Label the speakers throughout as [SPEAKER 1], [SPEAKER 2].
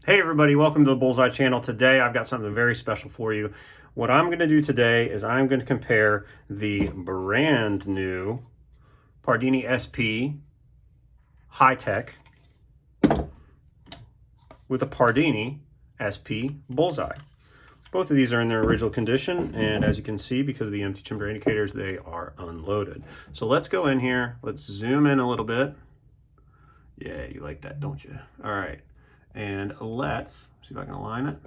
[SPEAKER 1] Hey everybody, welcome to the Bullseye channel. Today I've got something very special for you. What I'm going to do today is I'm going to compare the brand new Pardini SP High-Tech with a Pardini SP Bullseye. Both of these are in their original condition, and as you can see, because of the empty timber indicators, they are unloaded. So let's go in here, let's zoom in a little bit. Yeah, you like that, don't you? All right. And let's see if I can align it.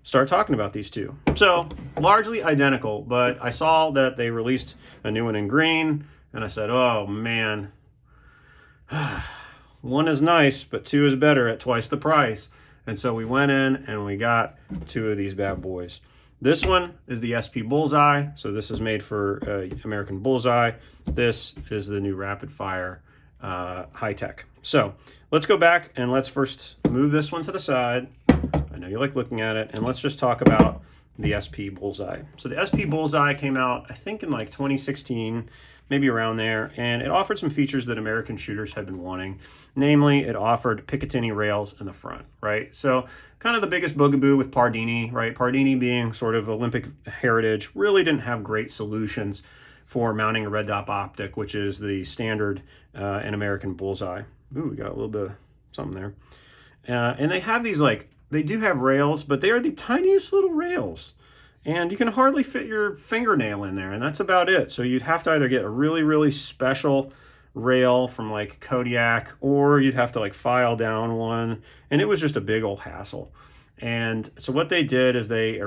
[SPEAKER 1] Start talking about these two. So largely identical, but I saw that they released a new one in green, and I said, oh man, one is nice, but two is better at twice the price. And so we went in and we got two of these bad boys. This one is the SP Bullseye. So this is made for American Bullseye. This is the new rapid fire HiTech. So let's go back and let's first move this one to the side. I know you like looking at it, and let's just talk about the SP Bullseye. So the SP Bullseye came out, I think in like 2016, maybe around there, and it offered some features that American shooters had been wanting. Namely, it offered Picatinny rails in the front, right? So kind of the biggest bugaboo with Pardini, right? Pardini being sort of Olympic heritage, really didn't have great solutions for mounting a red dot optic, which is the standard in American Bullseye. Ooh, we got a little bit of something there. And they have these, like, they do have rails, but they are the tiniest little rails. And you can hardly fit your fingernail in there, and that's about it. So you'd have to either get a really, really special rail from like Kodiak, or you'd have to like file down one. And it was just a big old hassle. And so what they did is they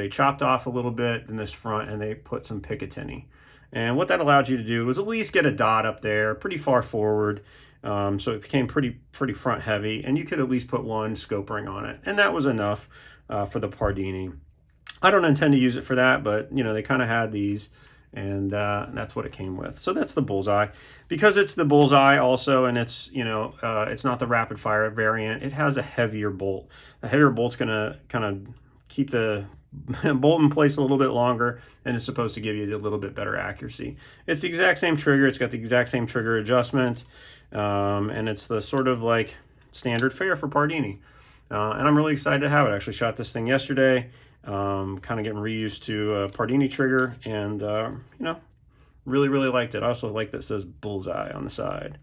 [SPEAKER 1] chopped off a little bit in this front and they put some Picatinny. And what that allowed you to do was at least get a dot up there pretty far forward. So it became pretty front heavy, and you could at least put one scope ring on it. And that was enough for the Pardini. I don't intend to use it for that, but they kind of had these, and that's what it came with. So that's the Bullseye. Because it's the Bullseye also, and it's it's not the rapid fire variant, it has a heavier bolt. A heavier bolt's gonna kind of keep the bolt in place a little bit longer, and is supposed to give you a little bit better accuracy. It's the exact same trigger, it's got the exact same trigger adjustment, and it's the sort of like standard fare for Pardini. And I'm really excited to have it. I actually shot this thing yesterday, kind of getting reused to a Pardini trigger, and really liked it. I also like that it says Bullseye on the side.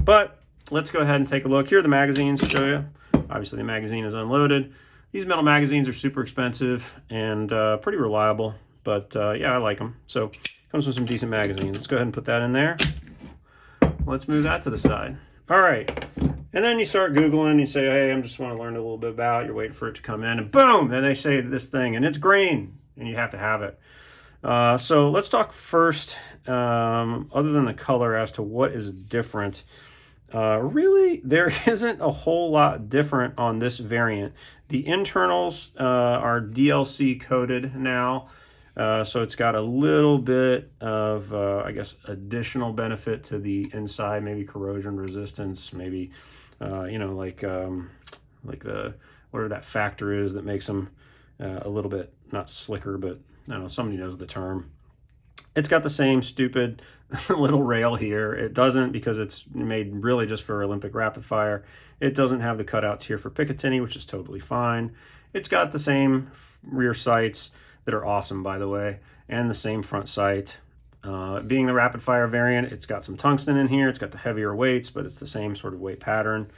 [SPEAKER 1] But let's go ahead and take a look. Here are the magazines to show you. Obviously the magazine is unloaded. These metal magazines are super expensive and pretty reliable, but yeah, I like them. So comes with some decent magazines. Let's go ahead and put that in there. Let's move that to the side. All right. And then you start Googling, you say, hey, I just want to learn a little bit about it. You're waiting for it to come in, and boom, then they say this thing, and it's green, and you have to have it. So let's talk first, other than the color, as to what is different. Really, there isn't a whole lot different on this variant. The internals are DLC coded now. So it's got a little bit of, I guess, additional benefit to the inside, maybe corrosion resistance, maybe, like the, whatever that factor is that makes them a little bit, not slicker, but I don't know, somebody knows the term. It's got the same stupid little rail here. It doesn't, because it's made really just for Olympic rapid fire. It doesn't have the cutouts here for Picatinny, which is totally fine. It's got the same rear sights that are awesome, by the way, and the same front sight. Being the rapid fire variant, it's got some tungsten in here. It's got the heavier weights, but it's the same sort of weight pattern.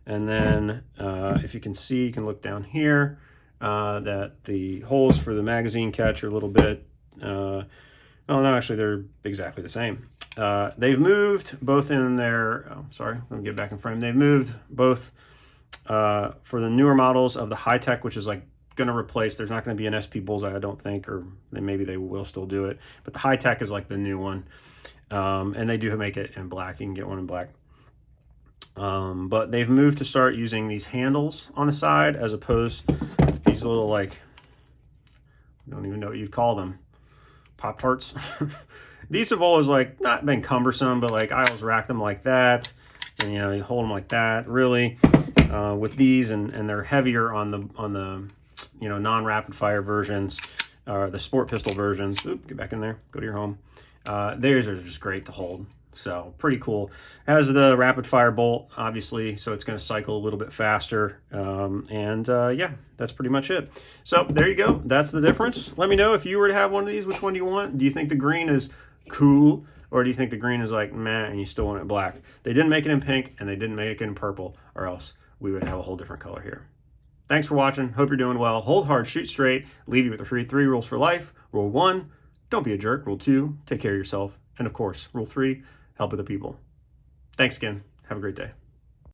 [SPEAKER 1] And then if you can see, you can look down here, that the holes for the magazine catch are a little bit, oh no, actually they're exactly the same. They've moved both in their, oh, sorry, let me get back in frame. They've moved both for the newer models of the HiTech, which is like going to replace, there's not going to be an SP Bullseye, I don't think, or maybe they will still do it, but the HiTech is like the new one, and they do make it in black. You can get one in black, but they've moved to start using these handles on the side as opposed to these little, like, I don't even know what you'd call them, Pop-Tarts. These have always, like, not been cumbersome, but like I always rack them like that, and you hold them like that, really. With these, and they're heavier on the non-rapid fire versions, the sport pistol versions. Oop, get back in there, go to your home. Theirs are just great to hold. So pretty cool. Has the rapid fire bolt, obviously, so it's going to cycle a little bit faster. Yeah, that's pretty much it. So there you go. That's the difference. Let me know if you were to have one of these, which one do you want? Do you think the green is cool, or do you think the green is like meh and you still want it black? They didn't make it in pink and they didn't make it in purple, or else we would have a whole different color here. Thanks for watching. Hope you're doing well. Hold hard, shoot straight. Leave you with the three rules for life. Rule 1, don't be a jerk. Rule 2, take care of yourself. And of course, rule 3, help other people. Thanks again. Have a great day.